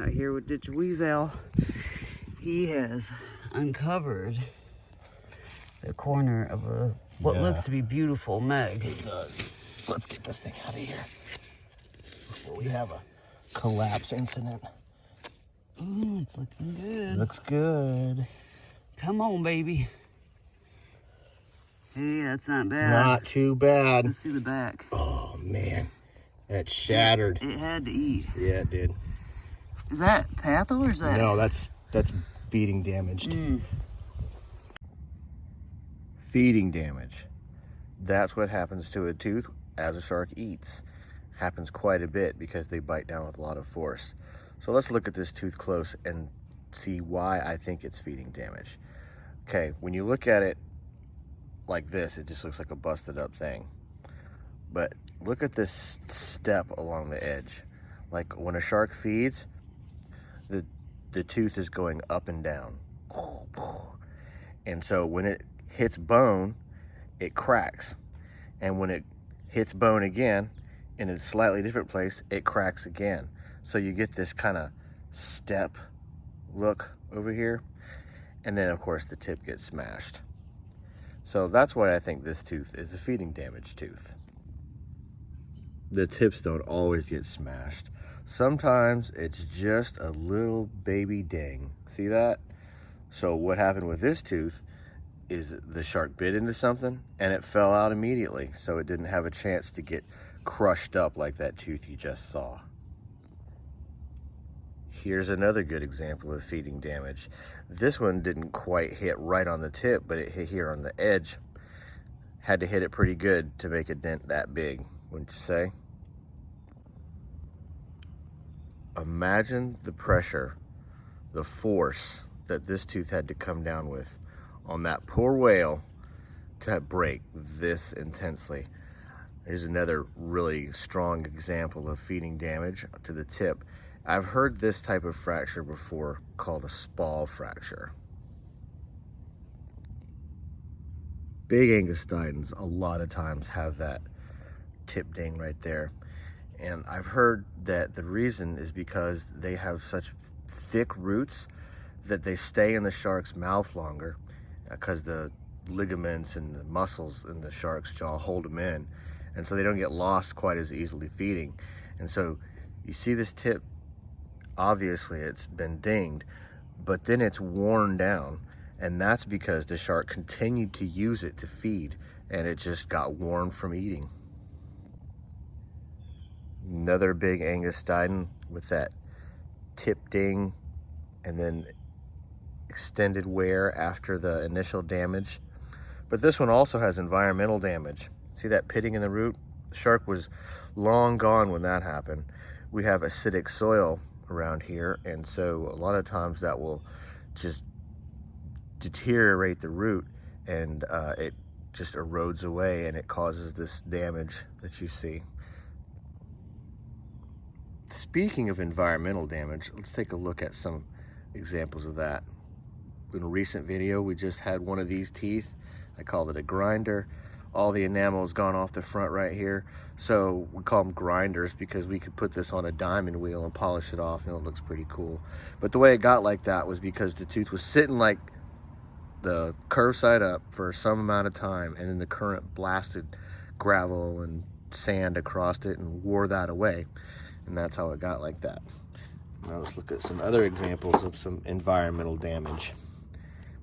out here with Ditch Weasel. He has uncovered the corner of what looks to be beautiful Meg. It does. Let's get this thing out of here before we have a collapse incident. Ooh, it's looking good. Looks good. Come on, baby. Hey, that's not bad. Not too bad. Let's see the back. Oh, man. That shattered. It had to eat. Yeah, it did. Is that patho or is that? No, that's beating damaged. Feeding damage. That's what happens to a tooth as a shark eats. Happens quite a bit because they bite down with a lot of force. So let's look at this tooth close and see why I think it's feeding damage. Okay, when you look at it like this, it just looks like a busted up thing. But look at this step along the edge. Like when a shark feeds, the tooth is going up and down. And so when it hits bone, it cracks. And when it hits bone again, in a slightly different place, it cracks again. So you get this kind of step look over here. And then of course the tip gets smashed. So that's why I think this tooth is a feeding damage tooth. The tips don't always get smashed. Sometimes it's just a little baby ding. See that? So what happened with this tooth is the shark bit into something and it fell out immediately. So it didn't have a chance to get crushed up like that tooth you just saw. Here's another good example of feeding damage. This one didn't quite hit right on the tip, but it hit here on the edge. Had to hit it pretty good to make a dent that big, wouldn't you say? Imagine the pressure, the force that this tooth had to come down with on that poor whale to break this intensely. Here's another really strong example of feeding damage to the tip. I've heard this type of fracture before called a spall fracture. Big Angustidens a lot of times have that tip ding right there. And I've heard that the reason is because they have such thick roots that they stay in the shark's mouth longer because the ligaments and the muscles in the shark's jaw hold them in. And so they don't get lost quite as easily feeding. And so you see this tip, obviously it's been dinged, but then it's worn down. And that's because the shark continued to use it to feed and it just got worn from eating. Another big Angustiden with that tip ding and then extended wear after the initial damage. But this one also has environmental damage. See that pitting in the root? The shark was long gone when that happened. We have acidic soil around here, and so a lot of times that will just deteriorate the root and it just erodes away and it causes this damage that you see. Speaking of environmental damage, let's take a look at some examples of that. In a recent video, we just had one of these teeth. I called it a grinder. All the enamel has gone off the front right here. So we call them grinders because we could put this on a diamond wheel and polish it off and it looks pretty cool. But the way it got like that was because the tooth was sitting like the curved side up for some amount of time and then the current blasted gravel and sand across it and wore that away. And that's how it got like that. Now let's look at some other examples of some environmental damage.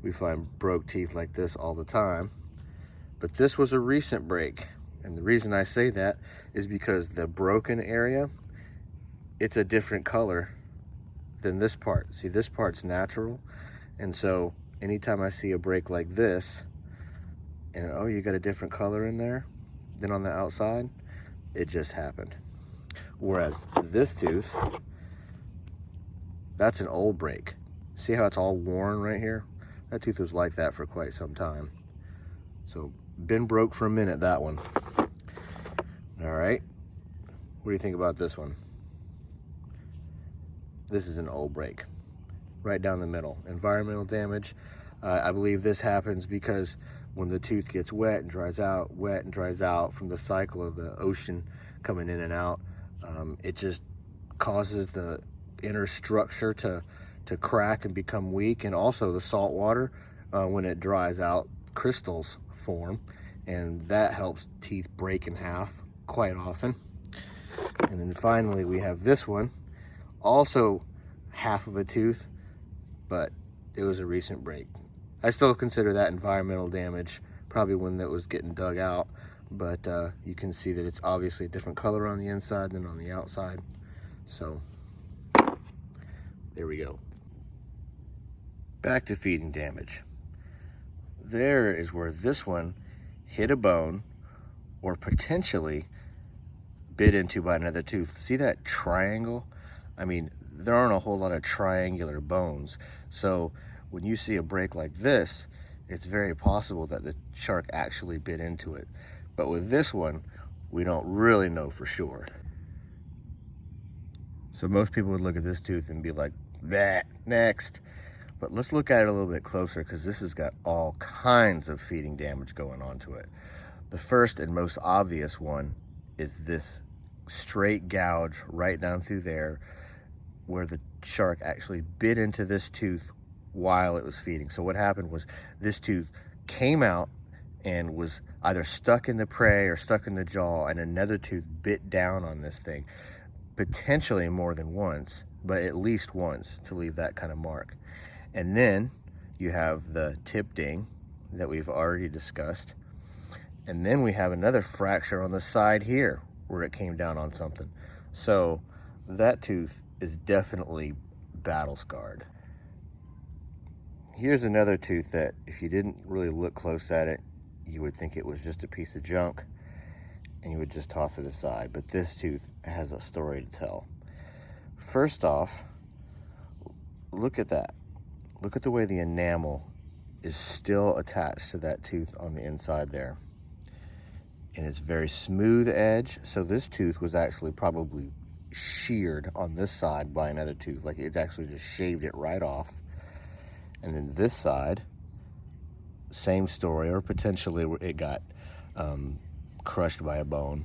We find broke teeth like this all the time, but this was a recent break. And the reason I say that is because the broken area, it's a different color than this part. See, this part's natural. And so anytime I see a break like this, and oh, you got a different color in there than on the outside, it just happened. Whereas this tooth, that's an old break. See how it's all worn right here? That tooth was like that for quite some time. So been broke for a minute, that one. All right, what do you think about this one? This is an old break, right down the middle. Environmental damage. I believe this happens because when the tooth gets wet and dries out from the cycle of the ocean coming in and out, it just causes the inner structure to crack and become weak, and also the salt water, when it dries out, crystals form, and that helps teeth break in half quite often. And then finally we have this one, also half of a tooth, but it was a recent break. I still consider that environmental damage, probably when that was getting dug out, but you can see that it's obviously a different color on the inside than on the outside. So there we go. Back to feeding damage. There is where this one hit a bone or potentially bit into by another tooth. See that triangle? I mean, there aren't a whole lot of triangular bones. So when you see a break like this, it's very possible that the shark actually bit into it. But with this one, we don't really know for sure. So most people would look at this tooth and be like, "Bah, next." But let's look at it a little bit closer, because this has got all kinds of feeding damage going on to it. The first and most obvious one is this straight gouge right down through there, where the shark actually bit into this tooth while it was feeding. So what happened was this tooth came out and was either stuck in the prey or stuck in the jaw, and another tooth bit down on this thing, potentially more than once, but at least once, to leave that kind of mark. And then you have the tip ding that we've already discussed. And then we have another fracture on the side here where it came down on something. So that tooth is definitely battle scarred. Here's another tooth that, if you didn't really look close at it, you would think it was just a piece of junk and you would just toss it aside. But this tooth has a story to tell. First off, look at that. Look at the way the enamel is still attached to that tooth on the inside there. And it's very smooth edge. So this tooth was actually probably sheared on this side by another tooth. Like it actually just shaved it right off. And then this side, same story, or potentially it got crushed by a bone.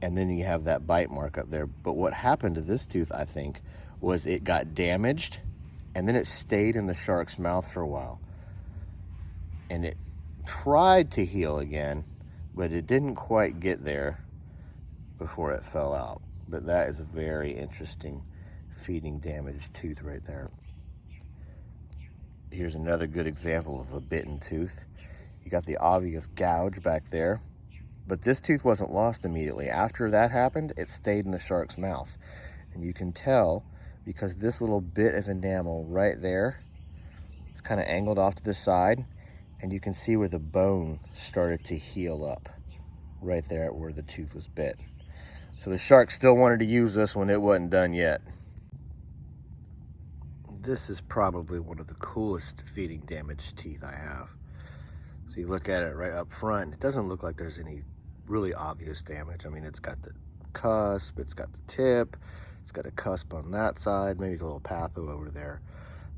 And then you have that bite mark up there. But what happened to this tooth, I think, was it got damaged, and then it stayed in the shark's mouth for a while. And it tried to heal again, but it didn't quite get there before it fell out. But that is a very interesting feeding damaged tooth right there. Here's another good example of a bitten tooth. You got the obvious gouge back there, but this tooth wasn't lost immediately. After that happened, it stayed in the shark's mouth. And you can tell because this little bit of enamel right there, it's kind of angled off to the side, and you can see where the bone started to heal up right there where the tooth was bit. So the shark still wanted to use this one. It wasn't done yet. This is probably one of the coolest feeding damaged teeth I have. So you look at it right up front, it doesn't look like there's any really obvious damage. I mean, it's got the cusp, it's got the tip, it's got a cusp on that side, maybe a little patho over there.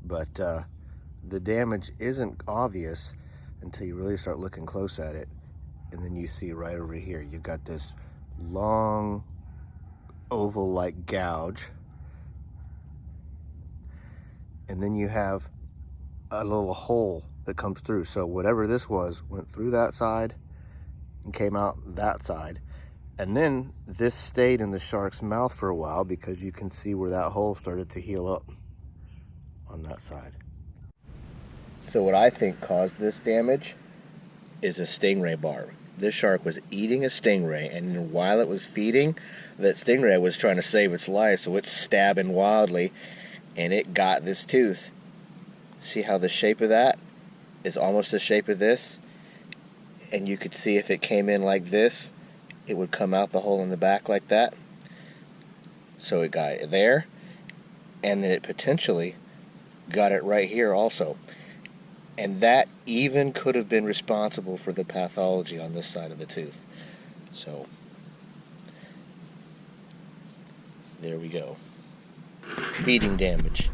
But the damage isn't obvious until you really start looking close at it. And then you see right over here, you've got this long oval-like gouge. And then you have a little hole that comes through. So whatever this was went through that side and came out that side. And then this stayed in the shark's mouth for a while because you can see where that hole started to heal up on that side. So what I think caused this damage is a stingray barb. This shark was eating a stingray, and while it was feeding, that stingray was trying to save its life, so it's stabbing wildly, and it got this tooth. See how the shape of that is almost the shape of this? And you could see if it came in like this, it would come out the hole in the back like that. So it got it there, and then it potentially got it right here also. And that even could have been responsible for the pathology on this side of the tooth. So, there we go. Feeding damage.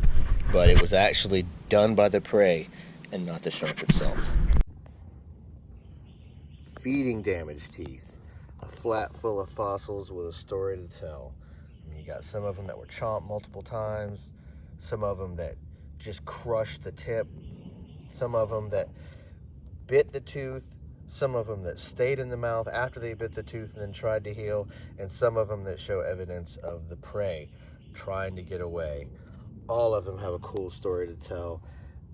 But it was actually done by the prey and not the shark itself. Feeding damage teeth. A flat full of fossils with a story to tell. And you got some of them that were chomped multiple times, some of them that just crushed the tip, some of them that bit the tooth, some of them that stayed in the mouth after they bit the tooth and then tried to heal, and some of them that show evidence of the prey trying to get away. All of them have a cool story to tell.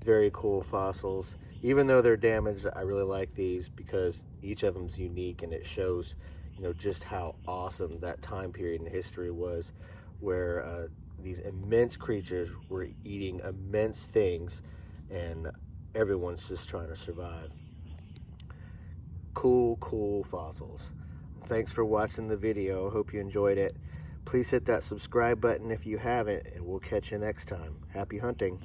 Very cool fossils. Even though they're damaged, I really like these because each of them is unique, and it shows, you know, just how awesome that time period in history was, where these immense creatures were eating immense things, and everyone's just trying to survive. Cool fossils. Thanks for watching the video. Hope you enjoyed it. Please hit that subscribe button if you haven't, and we'll catch you next time. Happy hunting.